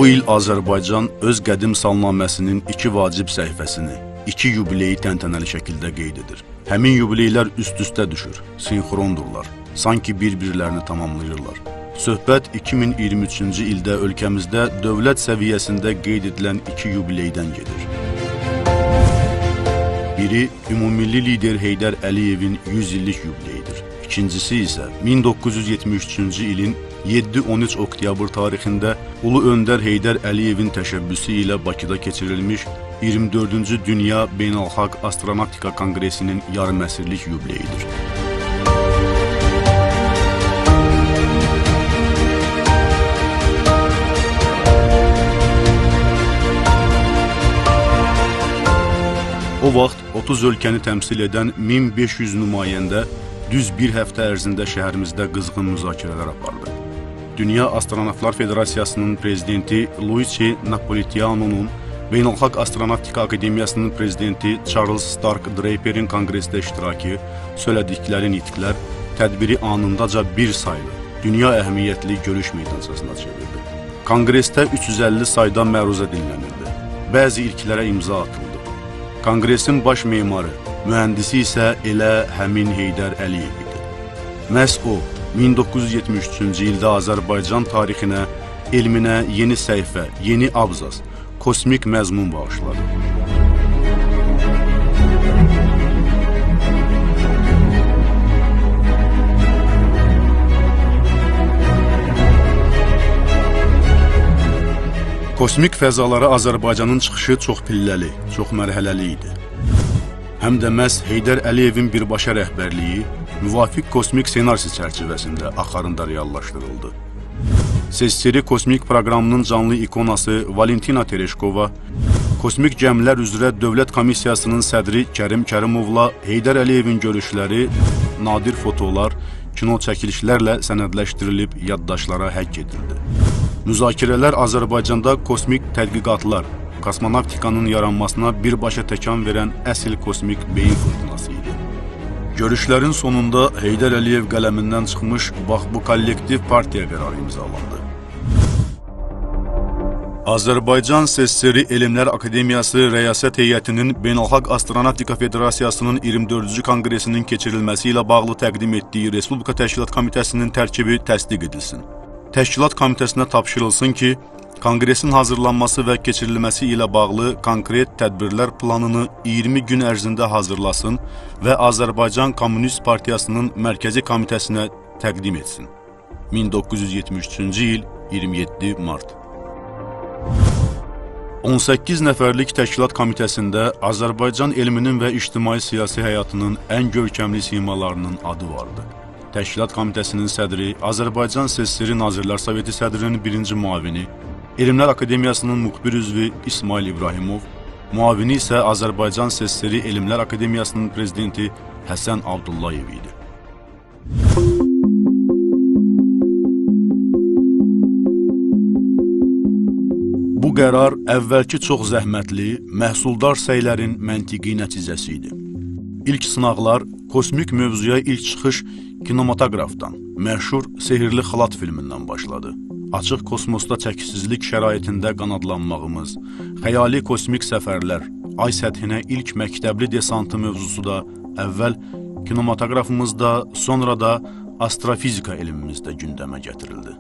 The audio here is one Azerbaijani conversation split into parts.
Bu il Azərbaycan öz qədim salnaməsinin 2 vacib səhifəsini, 2 yubileyi təntənəli şəkildə qeyd edir. Həmin yubileylər üst-üstə düşür, sinxrondurlar, sanki bir-birlərini tamamlayırlar. Söhbət 2023-cü ildə ölkəmizdə dövlət səviyyəsində qeyd edilən 2 yubileydən gedir. Biri, ümummilli lider Heydər Əliyevin 100 illik yubileyidir. İkincisi isə 1973-cü ilin 7-13 oktyabr tarixində Ulu Öndər Heydər Əliyevin təşəbbüsü ilə Bakıda keçirilmiş 24-cü Dünya Beynəlxalq Astronavtika Konqresinin yarıməsirlik yubileyidir. O vaxt 30 ölkəni təmsil edən 1500 nümayəndə düz bir həftə ərzində şəhərimizdə qızğın müzakirələr apardı. Dünya Astronavtlar Federasiyasının prezidenti Luigi Napolitano'nun, Beynəlxalq Astronavtika Akademiyasının prezidenti Charles Stark Draper'in konqresdə iştirakı, söylədikləri nitqlər tədbiri anındaca bir saylı, dünya əhəmiyyətli görüş meydançasına çevirdi. Konqresdə 350 sayda məruzə dinlənildi. Bəzi ilklərə imza atıldı. Konqresin baş memarı, mühəndisi isə elə həmin Heydər Əliyev idi. Məhz o, 1973-cü ildə Azərbaycan tarixinə, elminə yeni səhifə, yeni abzas, kosmik məzmun bağışladı. Kosmik fəzalara Azərbaycanın çıxışı çox pilləli, çox mərhələli idi. Həm də məhz Heydər Əliyevin birbaşa rəhbərliyi müvafiq kosmik senarisi çərçivəsində axarında reallaşdırıldı. Sezseri kosmik proqramının canlı ikonası Valentina Tereşkova, kosmik gəmilər üzrə Dövlət Komissiyasının sədri Kərim Kərimovla Heydər Əliyevin görüşləri, nadir fotolar, kino çəkilişlərlə sənədləşdirilib yaddaşlara həkk edildi. Müzakirələr Azərbaycanda kosmik tədqiqatlar, kosmonavtikanın yaranmasına birbaşa təkan verən əsl kosmik beyin fırtınası idi. Görüşlərin sonunda Heydər Əliyev qələmindən çıxmış bax bu kollektiv partiya qərarı imzalandı. Azərbaycan SSR Elmlər Akademiyası Rəyasət Heyətinin Beynəlxalq Astronavtika Federasiyasının 24-cü konqresinin keçirilməsi ilə bağlı təqdim etdiyi Respublika Təşkilat Komitəsinin tərkibi təsdiq edilsin. Təşkilat Komitəsinə tapşırılsın ki, konqresin hazırlanması və keçirilməsi ilə bağlı konkret tədbirlər planını 20 gün ərzində hazırlasın və Azərbaycan Kommunist Partiyasının Mərkəzi Komitəsinə təqdim etsin. 1973-cü il 27 mart. 18 nəfərlik təşkilat komitəsində Azərbaycan elminin və ictimai siyasi həyatının ən görkəmli simalarının adı vardı. Təşkilat komitəsinin sədri, Azərbaycan SSR Nazirlər Soveti sədrinin birinci müavini, Elmlər Akademiyasının müxbir üzvü İsmail İbrahimov, müavini isə Azərbaycan SSR Elmlər Akademiyasının prezidenti Həsən Abdullayev idi. Bu qərar əvvəlki çox zəhmətli, məhsuldar səylərin məntiqi nəticəsi idi. İlk sınaqlar kosmik mövzuya ilk çıxış kinematoqrafdan, məşhur Sehirli Xalat filmindən başladı. Açıq kosmosda çəkisizlik şəraitində qanadlanmağımız, xəyali kosmik səfərlər, ay səthinə ilk məktəbli desantı mövzusu da əvvəl kinematoqrafımızda, sonra da astrofizika elmimizdə gündəmə gətirildi.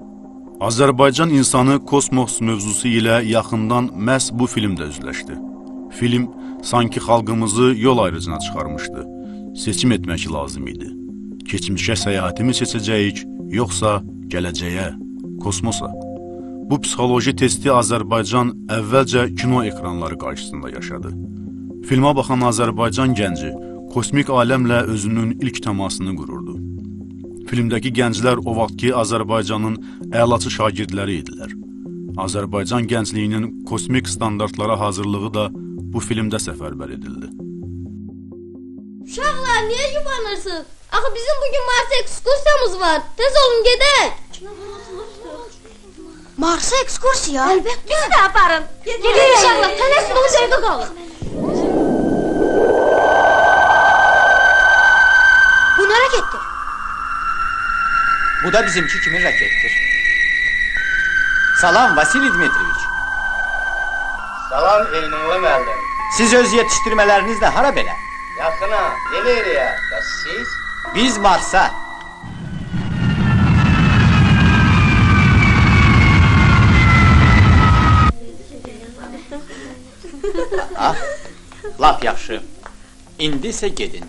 Azərbaycan insanı kosmos mövzusu ilə yaxından məhz bu filmdə üzləşdi. Film sanki xalqımızı yol ayrıcına çıxarmışdı. Seçim etmək lazım idi. Keçmişə səyahətimi seçəcəyik, yoxsa gələcəyə, kosmosa. Bu psixoloji testi Azərbaycan əvvəlcə kino ekranları qarşısında yaşadı. Filmə baxan Azərbaycan gənci kosmik aləmlə özünün ilk təmasını qururdu. Filmdəki gənclər o vaxtki Azərbaycanın əlaçı şagirdləri idilər. Azərbaycan gəncliyinin kosmik standartlara hazırlığı da bu filmdə səfərbər edildi. Uşaqlar, niyə yubanırsınız? Axı bizim bugün Mars'a ekskursiyamız var. Tez olun, gedək. Mars'a ekskursiya? Əlbəttə. Bizi də aparın. Gedək uşaqlar, tələsiniz, evdə qalın. Bu nə raketdir? Bu da bizimki kimi rakettir. Salam Vasili Dmitrievich. Salam Eynanlı müəllim. Siz öz yetiştirmələrinizlə hara belə? Yaxına, yeni eriyə. Ya siz? Biz Marsa. Ah, lap yaxşı. İndi isə gedin.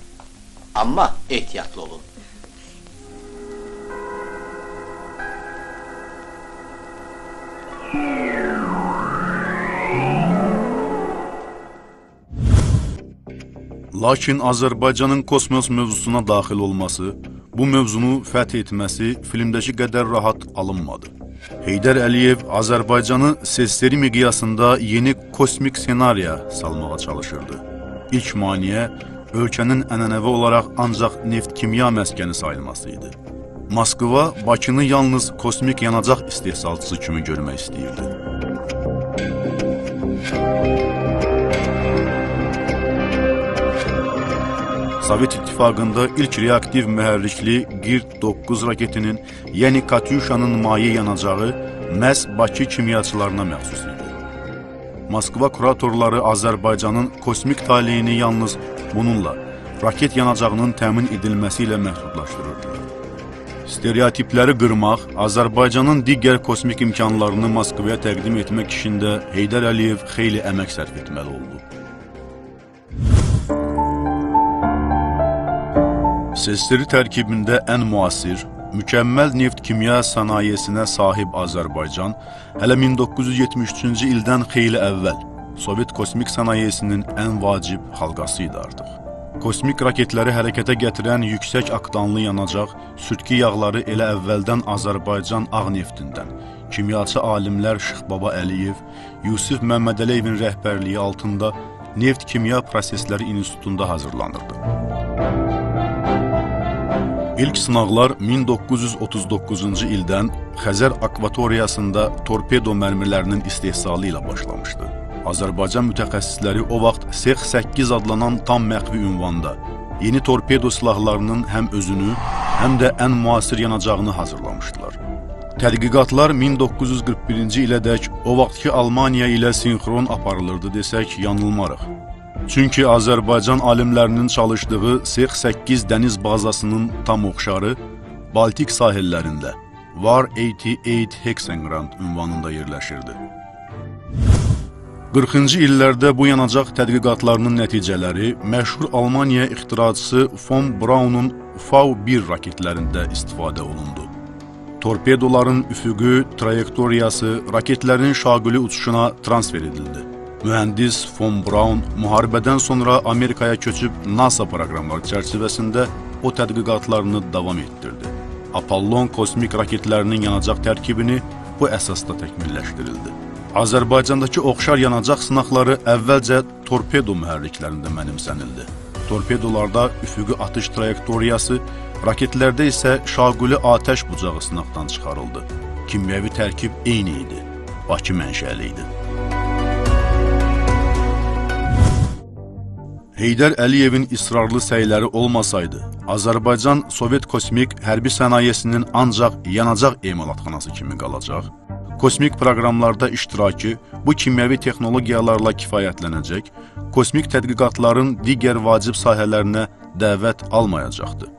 Amma ehtiyatlı olun. Lakin Azərbaycanın kosmos mövzusuna daxil olması, bu mövzunu fəth etməsi filmdəki qədər rahat alınmadı. Heydər Əliyev Azərbaycanı sesleri miqyasında yeni kosmik senariya salmağa çalışırdı. İlk maneə ölkənin ənənəvi olaraq ancaq neft-kimya məskəni sayılması idi. Moskva Bakını yalnız kosmik yanacaq istehsalçısı kimi görmək istəyirdi. Sovet İttifaqında ilk reaktiv mühərrikli Girt-9 raketinin, yəni Katyuşanın maye yanacağı məhz Bakı kimyaçılarına məxsus idi. Moskva kuratorları Azərbaycanın kosmik taleyini yalnız bununla, raket yanacağının təmin edilməsi ilə məhdudlaşdırırdılar. Stereotipləri qırmaq, Azərbaycanın digər kosmik imkanlarını Moskvaya təqdim etmək işində Heydər Əliyev xeyli əmək sərf etməli oldu. Sesleri tərkibində ən müasir, mükəmməl neft-kimya sənayesinə sahib Azərbaycan hələ 1973-cü ildən xeyli əvvəl Sovet kosmik sənayesinin ən vacib halqası idi artıq. Kosmik raketləri hərəkətə gətirən yüksək aktanlı yanacaq, sürtki yağları elə əvvəldən Azərbaycan ağ neftindən, kimyaçı alimlər Şıxbaba Əliyev, Yusif Məmmədəliyevin rəhbərliyi altında Neft-Kimya Prosesləri İnstitutunda hazırlanırdı. İlk sınaqlar 1939-cu ildən Xəzər akvatoriyasında torpedo mərmilərinin istehsalı ilə başlamışdı. Azərbaycan mütəxəssisləri o vaxt Sex-8 adlanan tam məxfi ünvanda yeni torpedo silahlarının həm özünü, həm də ən müasir yanacağını hazırlamışdılar. Tədqiqatlar 1941-ci ilədək o vaxtki Almaniya ilə sinxron aparılırdı desək yanılmarıq. Çünki Azərbaycan alimlərinin çalışdığı Sex-8 dəniz bazasının tam oxşarı Baltik sahillərində Var 88 Hexengrand ünvanında yerləşirdi. 40-cı illərdə bu yanacaq tədqiqatlarının nəticələri məşhur Almaniya ixtiraçısı von Braun'un V-1 raketlərində istifadə olundu. Torpedoların üfüqü, trayektoriyası raketlərin şaguli uçuşuna transfer edildi. Mühəndis von Braun müharibədən sonra Amerikaya köçüb NASA proqramları çərçivəsində o tədqiqatlarını davam etdirdi. Apollon kosmik raketlərinin yanacaq tərkibini bu əsasda təkmilləşdirildi. Azərbaycandakı oxşar yanacaq sınaqları əvvəlcə torpedo mühərriklərində mənimsənildi. Torpedolarda üfüqi atış trayektoriyası, raketlərdə isə şaguli atəş bucağı sınaqdan çıxarıldı. Kimyəvi tərkib eyni idi, Bakı mənşəli idi. Heydər Əliyevin israrlı səyləri olmasaydı, Azərbaycan Sovet kosmik hərbi sənayesinin ancaq yanacaq emalatxanası kimi qalacaq, kosmik proqramlarda iştirakı bu kimyəvi texnologiyalarla kifayətlənəcək, kosmik tədqiqatların digər vacib sahələrinə dəvət almayacaqdı.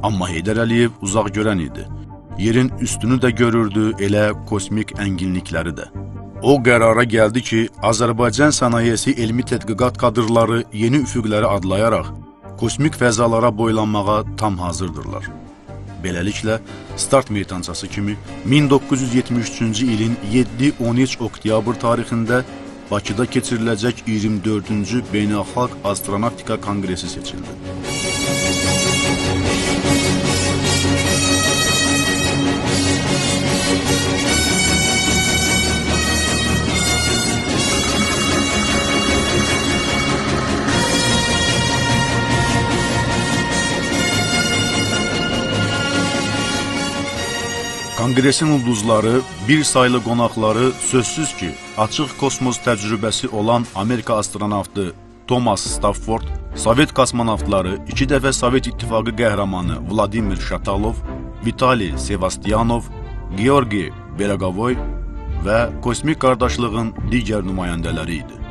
Amma Heydər Əliyev uzaq görən idi. Yerin üstünü də görürdü, elə kosmik ənginlikləri də. O qərara gəldi ki, Azərbaycan sənayesi elmi tədqiqat kadrları yeni üfüqləri adlayaraq kosmik fəzalara boylanmağa tam hazırdırlar. Beləliklə, start meydançası kimi 1973-cü ilin 7-13 oktyabr tarixində Bakıda keçiriləcək 24-cü Beynəlxalq Astronavtika Konqresi seçildi. Konqresin ulduzları, bir saylı qonaqları sözsüz ki, açıq kosmos təcrübəsi olan Amerika astronavtı Thomas Stafford, Sovet kosmonavtları 2 dəfə Sovet İttifaqı qəhrəmanı Vladimir Shatalov, Vitali Sevastyanov, Georgi Beregovoy və kosmik qardaşlığın digər nümayəndələri idi.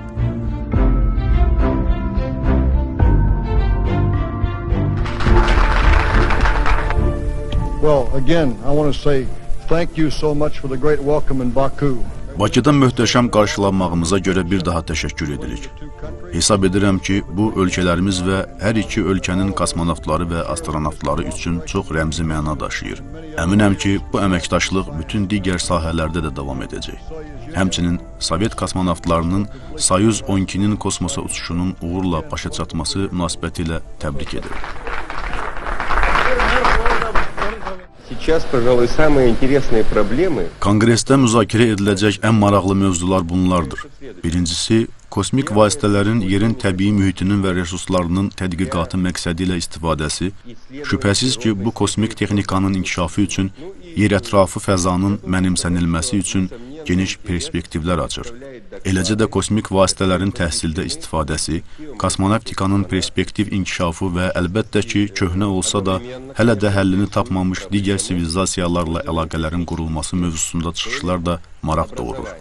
Well, again, I want to say thank you so much for the great welcome in Baku. Bakıda möhtəşəm qarşılanmağımıza görə bir daha təşəkkür edirik. Hesab edirəm ki, bu ölkələrimiz və hər iki ölkənin kosmonavtları və astronavtları üçün çox rəmzi məna daşıyır. Əminəm ki, bu əməkdaşlıq bütün digər sahələrdə də davam edəcək. Həmçinin Sovet kosmonavtlarının Soyuz 12-nin kosmosa uçuşunun uğurla başa çatması münasibətilə təbrik edirəm. Сейчас, пожалуй, самые интересные проблемы. Konqresdə müzakirə ediləcək ən maraqlı mövzular bunlardır. Birincisi, kosmik vasitələrin yerin təbii mühitinin və resurslarının tədqiqatı məqsədi ilə istifadəsi, şübhəsiz ki, bu kosmik texnikanın inkişafı üçün yer ətrafı fəzanın mənimsənilməsi üçün geniş perspektivlər açır. Eləcə də kosmik vasitələrin təhsildə istifadəsi, kosmonavtikanın perspektiv inkişafı və əlbəttə ki, köhnə olsa da hələ də həllini tapmamış digər sivilizasiyalarla əlaqələrin qurulması mövzusunda çıxışlar da maraq doğurur.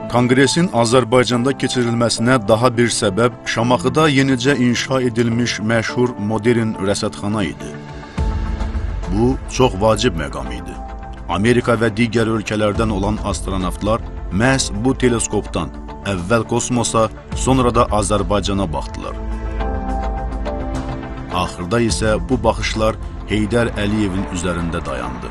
Konqresin Azərbaycanda keçirilməsinə daha bir səbəb Şamaxıda yenicə inşa edilmiş məşhur modern rəsədxana idi. Bu, çox vacib məqam idi. Amerika və digər ölkələrdən olan astronavtlar məhz bu teleskopdan əvvəl kosmosa, sonra da Azərbaycana baxdılar. Axırda isə bu baxışlar Heydər Əliyevin üzərində dayandı.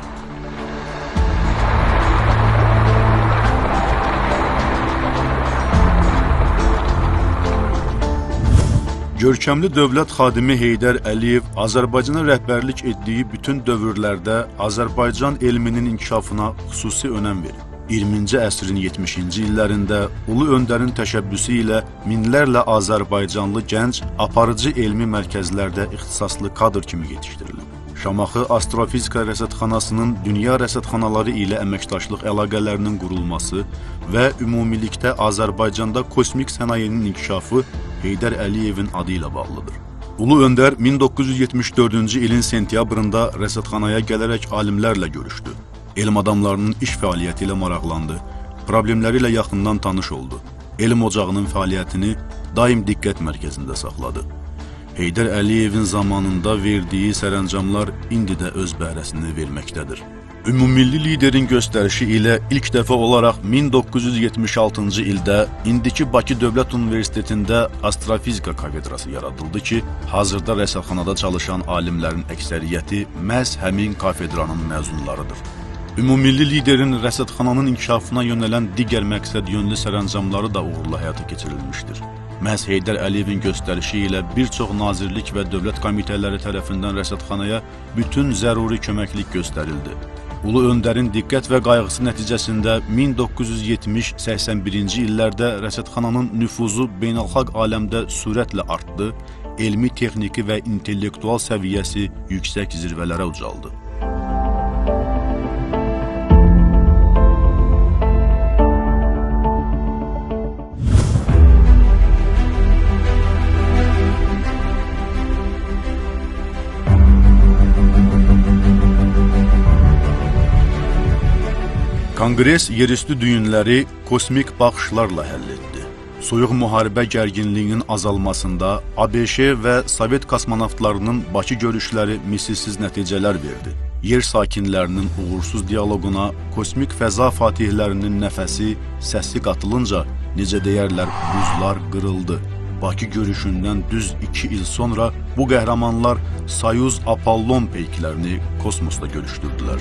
Görkəmli dövlət xadimi Heydər Əliyev Azərbaycana rəhbərlik etdiyi bütün dövrlərdə Azərbaycan elminin inkişafına xüsusi önəm verir. 20-ci əsrin 70-ci illərində Ulu Öndərin təşəbbüsü ilə minlərlə Azərbaycanlı gənc aparıcı elmi mərkəzlərdə ixtisaslı kadr kimi yetişdirilib. Şamaxı Astrofizika Rəsədxanasının dünya rəsədxanaları ilə əməkdaşlıq əlaqələrinin qurulması və ümumilikdə Azərbaycanda kosmik sənayinin inkişafı Heydər Əliyevin adı ilə bağlıdır. Ulu Öndər 1974-cü ilin sentyabrında rəsədxanaya gələrək alimlərlə görüşdü. Elm adamlarının iş fəaliyyəti ilə maraqlandı, problemləri ilə yaxından tanış oldu. Elm ocağının fəaliyyətini daim diqqət mərkəzində saxladı. Heydər Əliyevin zamanında verdiyi sərəncamlar indi də öz bəhrəsini verməkdədir. Ümummilli liderin göstərişi ilə ilk dəfə olaraq 1976-cı ildə indiki Bakı Dövlət Universitetində astrofizika kafedrası yaradıldı ki, hazırda rəsədxanada çalışan alimlərin əksəriyyəti məhz həmin kafedranın məzunlarıdır. Ümummilli liderin rəsədxananın inkişafına yönələn digər məqsəd yönlü sərəncamları da uğurla həyata keçirilmişdir. Məhz Heydər Əliyevin göstərişi ilə bir çox nazirlik və dövlət komitələri tərəfindən rəsədxanaya bütün zəruri köməklik göstərildi. Ulu Öndərin diqqət və qayğısı nəticəsində 1970-81-ci illərdə rəsədxananın nüfuzu beynəlxalq aləmdə sürətlə artdı, elmi, texniki və intellektual səviyyəsi yüksək zirvələrə ucaldı. Konqres yerüstü düyünləri kosmik baxışlarla həll etdi. Soyuq müharibə gərginliyinin azalmasında ABŞ və Sovet kosmonavtlarının Bakı görüşləri misilsiz nəticələr verdi. Yer sakinlərinin uğursuz dialoquna kosmik fəza fatihlərinin nəfəsi, səsi qatılınca, necə deyərlər, buzlar qırıldı. Bakı görüşündən düz 2 il sonra bu qəhrəmanlar Soyuz Apollon peyklərini kosmosda görüşdürdülər.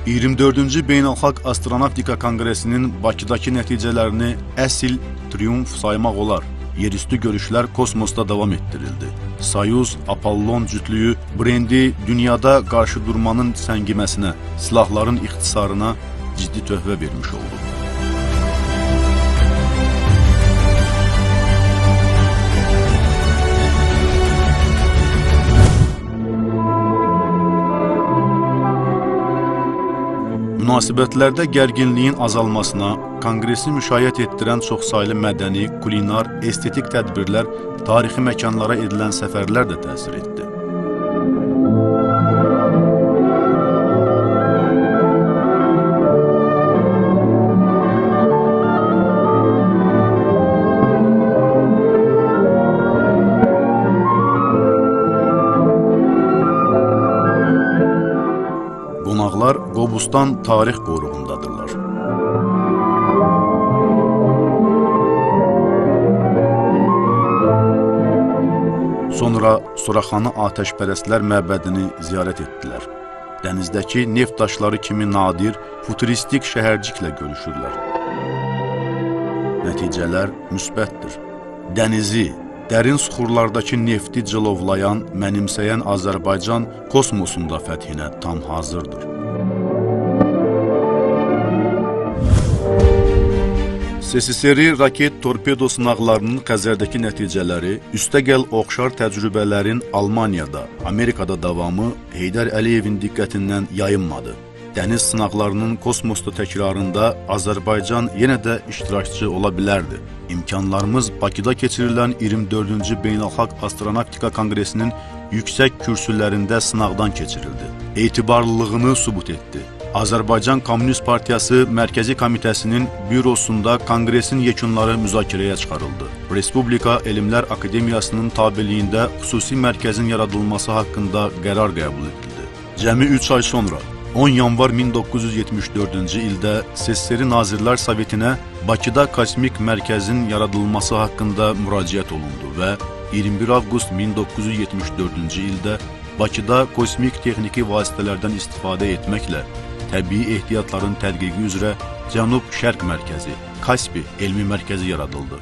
24-cü Beynəlxalq Astronavtika Konqresinin Bakıdakı nəticələrini əsl triumf saymaq olar. Yerüstü görüşlər kosmosda davam etdirildi. Soyuz Apollon cütlüyü brendi dünyada qarşı durmanın səngiməsinə, silahların ixtisarına ciddi töhfə vermiş oldu. Münasibətlərdə gərginliyin azalmasına, konqresi müşayiət etdirən çoxsaylı mədəni, kulinar, estetik tədbirlər, tarixi məkanlara edilən səfərlər də təsir etdi. Qobustan tarix qoruğundadırlar. Sonra Suraxanı atəşpərəstlər məbədini ziyarət etdilər. Dənizdəki neft daşları kimi nadir, futuristik şəhərciklə görüşürlər. Nəticələr müsbətdir. Dənizi, dərin suxurlardakı nefti cılovlayan, mənimsəyən Azərbaycan kosmosunda fəthinə tam hazırdır. SSR raket torpedo sınaqlarının Xəzərdəki nəticələri, üstəgəl oxşar təcrübələrin Almaniyada, Amerikada davamı Heydər Əliyevin diqqətindən yayınmadı. Dəniz sınaqlarının kosmosda təkrarında Azərbaycan yenə də iştirakçı ola bilərdi. İmkanlarımız Bakıda keçirilən 24-cü Beynəlxalq Astronavtika Konqresinin yüksək kürsülərində sınaqdan keçirildi. Etibarlılığını sübut etdi. Azərbaycan Komünist Partiyası Mərkəzi Komitəsinin bürosunda konqresin yekunları müzakirəyə çıxarıldı. Respublika Elmlər Akademiyasının tabeliyində xüsusi mərkəzin yaradılması haqqında qərar qəbul edildi. Cəmi 3 ay sonra 10 yanvar 1974-cü ildə SSR Nazirlər Sovetinə Bakıda kosmik mərkəzin yaradılması haqqında müraciət olundu və 21 avqust 1974-cü ildə Bakıda kosmik texniki vasitələrdən istifadə etməklə təbii ehtiyatların tədqiqi üzrə Cənub-Şərq Mərkəzi, Kaspi elmi mərkəzi yaradıldı.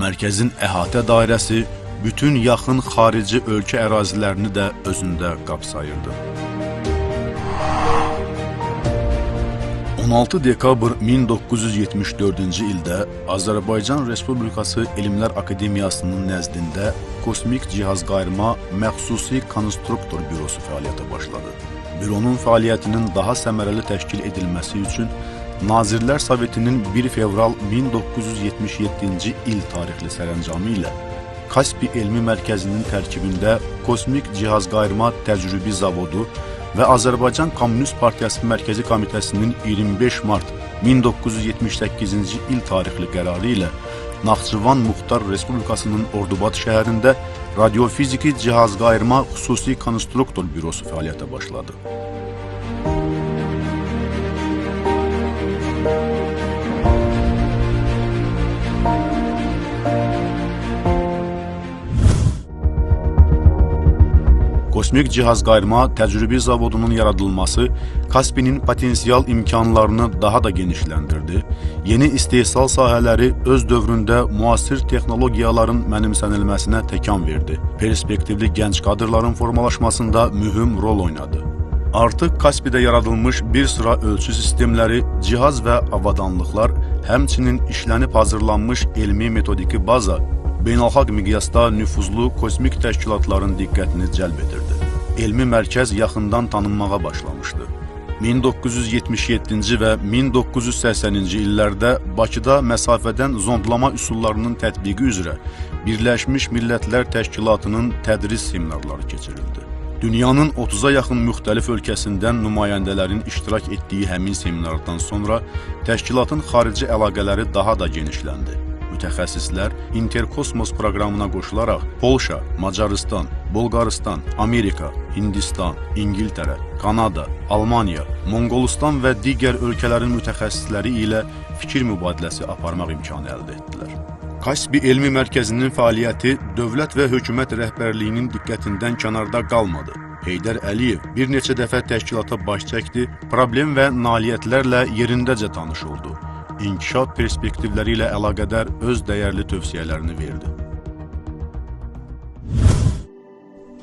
Mərkəzin əhatə dairəsi bütün yaxın xarici ölkə ərazilərini də özündə qapsayırdı. 16 dekabr 1974-cü ildə Azərbaycan Respublikası Elmlər Akademiyasının nəzdində Kosmik Cihazqayırma Məxsusi Konstruktor Bürosu fəaliyyətə başladı. Büronun fəaliyyətinin daha səmərəli təşkil edilməsi üçün Nazirlər Sovetinin 1 fevral 1977-ci il tarixli sərəncamı ilə Kaspi Elmi Mərkəzinin tərkibində Kosmik Cihazqayırma Təcrübi Zavodu və Azərbaycan Komünist Partiyası Mərkəzi Komitəsinin 25 mart 1978-ci il tarixli qərarı ilə Naxçıvan Muxtar Respublikasının Ordubad şəhərində Radiofiziki Cihazqayırma Xüsusi Konstruktor Bürosu fəaliyyətə başladı. Kosmik Cihazqayırma Təcrübi Zavodunun yaradılması Kaspinin potensial imkanlarını daha da genişləndirdi, yeni istehsal sahələri öz dövründə müasir texnologiyaların mənimsənilməsinə təkan verdi, perspektivli gənc kadrların formalaşmasında mühüm rol oynadı. Artıq Kaspidə yaradılmış bir sıra ölçü sistemləri, cihaz və avadanlıqlar, həmçinin işlənib hazırlanmış elmi metodiki baza, beynəlxalq miqyasda nüfuzlu kosmik təşkilatların diqqətini cəlb edirdi. Elmi mərkəz yaxından tanınmağa başlamışdı. 1977-ci və 1980-ci illərdə Bakıda məsafədən zondlama üsullarının tətbiqi üzrə Birləşmiş Millətlər Təşkilatının tədris seminarları keçirildi. Dünyanın 30-a yaxın müxtəlif ölkəsindən nümayəndələrin iştirak etdiyi həmin seminardan sonra təşkilatın xarici əlaqələri daha da genişləndi. Mütəxəssislər Interkosmos proqramına qoşularaq Polşa, Macarıstan, Bolqarıstan, Amerika, Hindistan, İngiltərə, Kanada, Almaniya, Monqolistan və digər ölkələrin mütəxəssisləri ilə fikir mübadiləsi aparmaq imkanı əldə etdilər. Kaspi Elmi Mərkəzinin fəaliyyəti dövlət və hökumət rəhbərliyinin diqqətindən kənarda qalmadı. Heydər Əliyev bir neçə dəfə təşkilata baş çəkdi, problem və nailiyyətlərlə yerindəcə tanış oldu. İnkişaf perspektivləri ilə əlaqədar öz dəyərli tövsiyələrini verdi.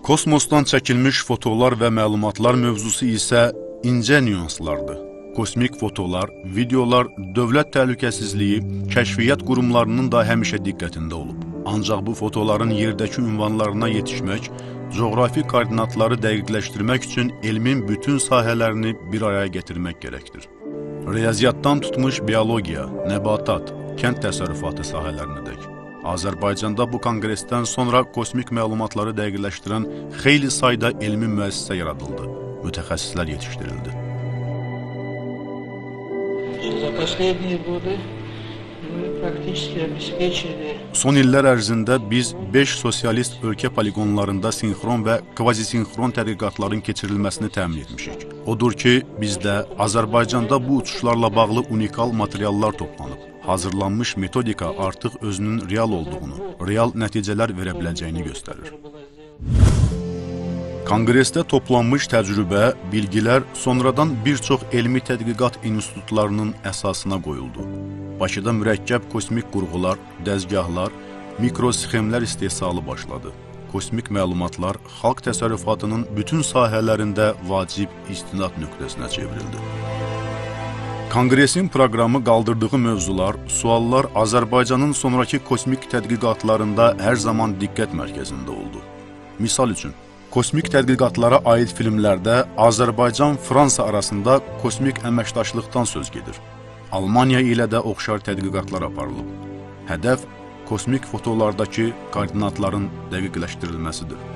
Kosmosdan çəkilmiş fotolar və məlumatlar mövzusu isə incə nüanslardır. Kosmik fotolar, videolar dövlət təhlükəsizliyi, kəşfiyyat qurumlarının da həmişə diqqətində olub. Ancaq bu fotoların yerdəki ünvanlarına yetişmək, coğrafi koordinatları dəqiqləşdirmək üçün elmin bütün sahələrini bir araya gətirmək gərəkdir. Riyaziyyatdan tutmuş biologiya, nəbatat, kənd təsərrüfatı sahələrinədək. Azərbaycanda bu konqresdən sonra kosmik məlumatları dəqiqləşdirən xeyli sayda elmi müəssisə yaradıldı, mütəxəssislər yetişdirildi. За последние годы мы практически обеспечили Son illər ərzində biz 5 sosialist ölkə poligonlarında sinxron və kvazisinxron tədqiqatların keçirilməsini təmin etmişik. Odur ki, bizdə Azərbaycanda bu uçuşlarla bağlı unikal materiallar toplanıb. Hazırlanmış metodika artıq özünün real olduğunu, real nəticələr verə biləcəyini göstərir. Konqresdə toplanmış təcrübə, bilgilər sonradan bir çox elmi tədqiqat institutlarının əsasına qoyuldu. Bakıda mürəkkəb kosmik qurğular, dəzgahlar, mikrosxemlər istehsalı başladı. Kosmik məlumatlar xalq təsərrüfatının bütün sahələrində vacib istinad nöqtəsinə çevrildi. Konqresin proqramı qaldırdığı mövzular, suallar Azərbaycanın sonraki kosmik tədqiqatlarında hər zaman diqqət mərkəzində oldu. Misal üçün, kosmik tədqiqatlara aid filmlərdə Azərbaycan-Fransa arasında kosmik əməkdaşlıqdan söz gedir. Almaniya ilə də oxşar tədqiqatlar aparılıb. Hədəf kosmik fotolardakı koordinatların dəqiqləşdirilməsidir.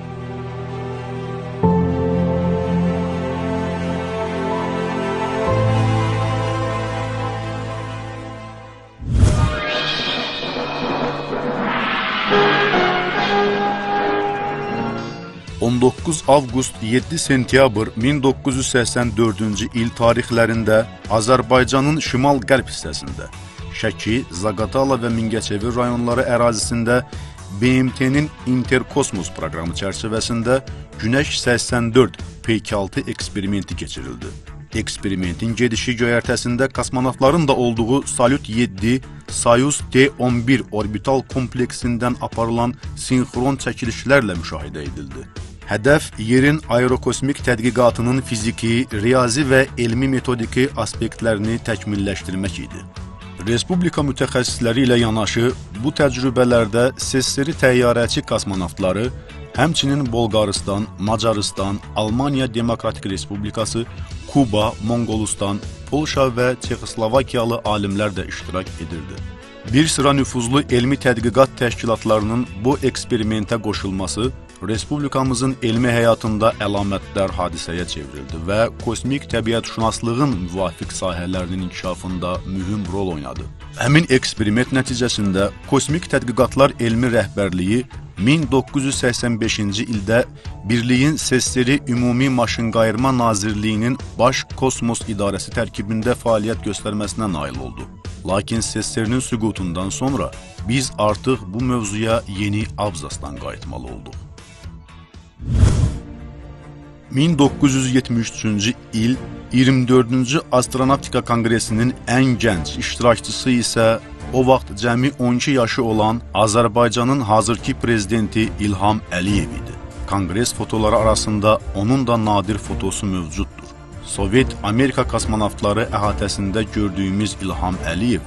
Avqust 7 sentyabr 1984-cü il tarixlərində Azərbaycanın şimal-qərb hissəsində, Şəki, Zaqatala və Mingəçevir rayonları ərazisində BMT-nin Interkosmos proqramı çərçivəsində Günəş 84 P6 eksperimenti keçirildi. Eksperimentin gedişi göyərtəsində kosmonavtların da olduğu Salyut 7, Soyuz T-11 orbital kompleksindən aparılan sinxron çəkilişlərlə müşahidə edildi. Hədəf, yerin aerokosmik tədqiqatının fiziki, riyazi və elmi metodiki aspektlərini təkmilləşdirmək idi. Respublika mütəxəssisləri ilə yanaşı, bu təcrübələrdə SSR təyyarəçi kosmonavtları, həmçinin Bolqarıstan, Macaristan, Almaniya Demokratik Respublikası, Kuba, Monqolistan, Polşa və Çexoslovakiyalı alimlər də iştirak edirdi. Bir sıra nüfuzlu elmi tədqiqat təşkilatlarının bu eksperimentə qoşulması Respublikamızın elmi həyatında əlamətdar hadisəyə çevrildi və kosmik təbiətşünaslığın müvafiq sahələrinin inkişafında mühüm rol oynadı. Həmin eksperiment nəticəsində Kosmik Tədqiqatlar Elmi Rəhbərliyi 1985-ci ildə Birliyin SSR Ümumi Maşınqayırma Nazirliyinin Baş Kosmos İdarəsi tərkibində fəaliyyət göstərməsinə nail oldu. Lakin SSR-nin süqutundan sonra biz artıq bu mövzuya yeni abzasdan qayıtmalı olduq. 1973-cü il 24-cü Astronavtika Konqresinin ən gənc iştirakçısı isə o vaxt cəmi 12 yaşı olan Azərbaycanın hazırki prezidenti İlham Əliyev idi. Konqres fotoları arasında onun da nadir fotosu mövcuddur. Sovet-Amerika kosmonavtları əhatəsində gördüyümüz İlham Əliyev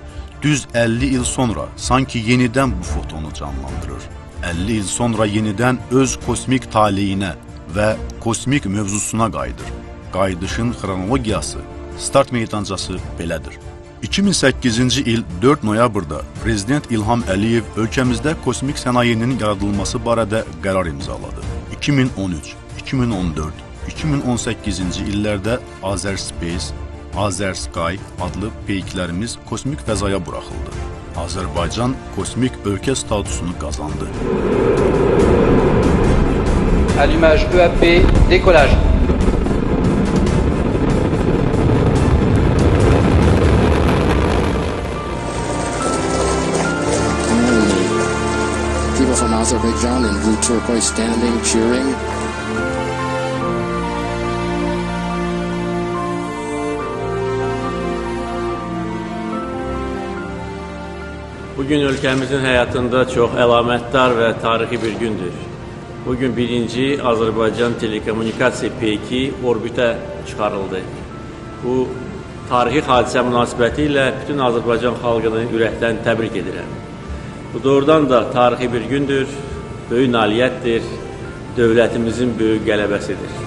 düz 50 il sonra sanki yenidən bu fotonu canlandırır. 50 il sonra yenidən öz kosmik taleyinə və kosmik mövzusuna qayıdır. Qayıdışın xronologiyası, start meydancası belədir. 2008-ci il 4 noyabrda Prezident İlham Əliyev ölkəmizdə kosmik sənayinin yaradılması barədə qərar imzaladı. 2013, 2014, 2018-ci illərdə Azerspace, Azersky adlı peyklərimiz kosmik fəzaya buraxıldı. Azərbaycan kosmik ölkə statusunu qazandı. Allumage EAP, décollage. People from Azerbaijan in blue turquoise standing, cheering. Bugün ölkəmizin həyatında çox əlamətdar və tarixi bir gündür. Bugün birinci Azərbaycan telekommunikasiya peyki orbitə çıxarıldı. Bu tarixi hadisə münasibəti ilə bütün Azərbaycan xalqını ürəkdən təbrik edirəm. Bu doğrudan da tarixi bir gündür, böyük nailiyyətdir, dövlətimizin böyük qələbəsidir.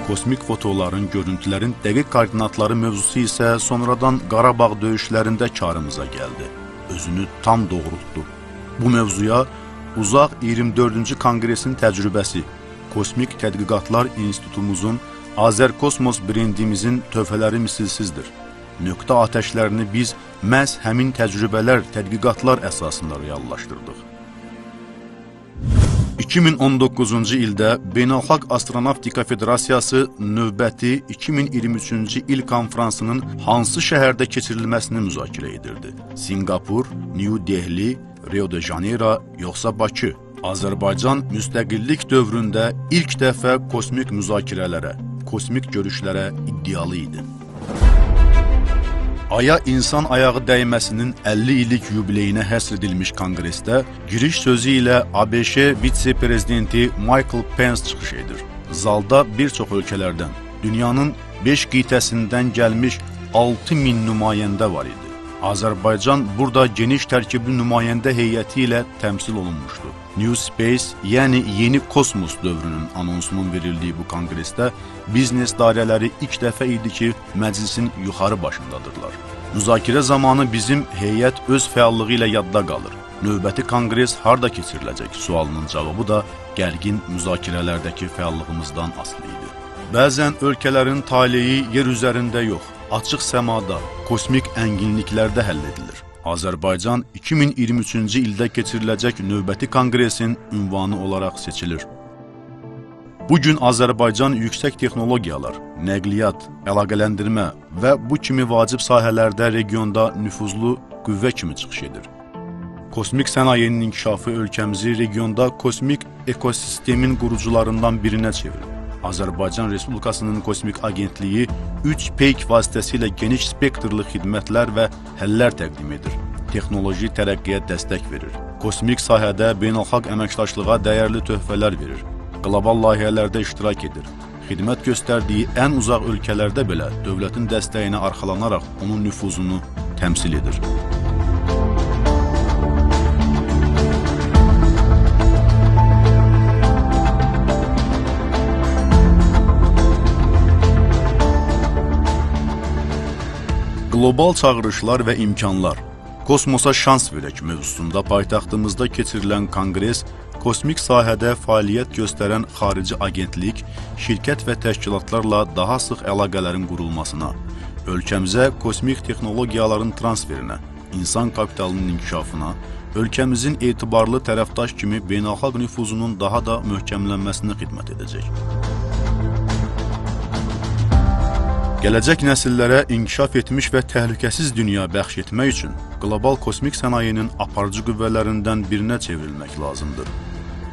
Kosmik fotoların, görüntülərin dəqiq koordinatları mövzusu isə sonradan Qarabağ döyüşlərində karımıza gəldi. Özünü tam doğrultdu. Bu mövzuya uzaq 24-cü Konqresin təcrübəsi, Kosmik Tədqiqatlar İnstitutumuzun Azərkosmos brendimizin töhfələri misilsizdir. Nöqtə atəşlərini biz məhz həmin təcrübələr, tədqiqatlar əsasında reallaşdırdıq. 2019-cu ildə Beynəlxalq Astronavtika Federasiyası növbəti 2023-cü il konfransının hansı şəhərdə keçirilməsini müzakirə edirdi? Singapur, New Delhi, Rio de Janeiro, yoxsa Bakı? Azərbaycan müstəqillik dövründə ilk dəfə kosmik müzakirələrə, kosmik görüşlərə iddialı idi. Aya insan ayağı dəyməsinin 50 illik yubileyinə həsr edilmiş konqresdə giriş sözü ilə ABŞ vitse-prezidenti Michael Pence çıxış edir. Zalda bir çox ölkələrdən, dünyanın 5 qitəsindən gəlmiş 6000 nümayəndə var idi. Azərbaycan burada geniş tərkibli nümayəndə heyəti ilə təmsil olunmuşdu. New Space, yəni yeni kosmos dövrünün anonsunun verildiyi bu konqresdə biznes dairələri ilk dəfə idi ki, məclisin yuxarı başındadırlar. Müzakirə zamanı bizim heyət öz fəallığı ilə yadda qalır. Növbəti konqres harda keçiriləcək sualının cavabı da gərgin müzakirələrdəki fəallığımızdan asılı idi. Bəzən ölkələrin taleyi yer üzərində yox, açıq səmada, kosmik ənginliklərdə həll edilir. Azərbaycan 2023-cü ildə keçiriləcək növbəti konqresin ünvanı olaraq seçilir. Bugün Azərbaycan yüksək texnologiyalar, nəqliyyat, əlaqələndirmə və bu kimi vacib sahələrdə regionda nüfuzlu qüvvə kimi çıxış edir. Kosmik sənayenin inkişafı ölkəmizi regionda kosmik ekosistemin qurucularından birinə çevirir. Azərbaycan Respublikasının Kosmik Agentliyi 3 peyk vasitəsilə geniş spektrli xidmətlər və həllər təqdim edir. Texnoloji tərəqqiyə dəstək verir. Kosmik sahədə beynəlxalq əməkdaşlığa dəyərli töhfələr verir. Qlobal layihələrdə iştirak edir. Xidmət göstərdiyi ən uzaq ölkələrdə belə dövlətin dəstəyinə arxalanaraq onun nüfuzunu təmsil edir. Qlobal çağırışlar və imkanlar, kosmosa şans verək mövzusunda paytaxtımızda keçirilən konqres, kosmik sahədə fəaliyyət göstərən xarici agentlik, şirkət və təşkilatlarla daha sıx əlaqələrin qurulmasına, ölkəmizə kosmik texnologiyaların transferinə, insan kapitalının inkişafına, ölkəmizin etibarlı tərəfdaş kimi beynəlxalq nüfuzunun daha da möhkəmlənməsinə xidmət edəcək. Gələcək nəsillərə inkişaf etmiş və təhlükəsiz dünya bəxş etmək üçün qlobal kosmik sənayenin aparıcı qüvvələrindən birinə çevrilmək lazımdır.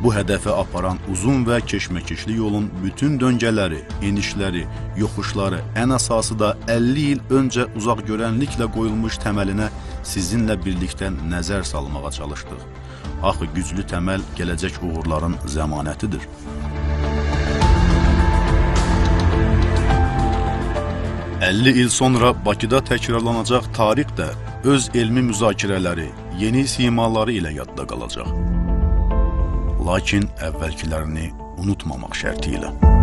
Bu hədəfə aparan uzun və keşməkeşli yolun bütün döngələri, enişləri, yoxuşları, ən əsası da 50 il öncə uzaq görənliklə qoyulmuş təməlinə sizinlə birlikdə nəzər salmağa çalışdıq. Axı güclü təməl gələcək uğurların zəmanətidir. "50 il sonra Bakıda təkrarlanacaq tarix də öz elmi müzakirələri, yeni simaları ilə yadda qalacaq. Lakin əvvəlkilərini unutmamaq şərti ilə."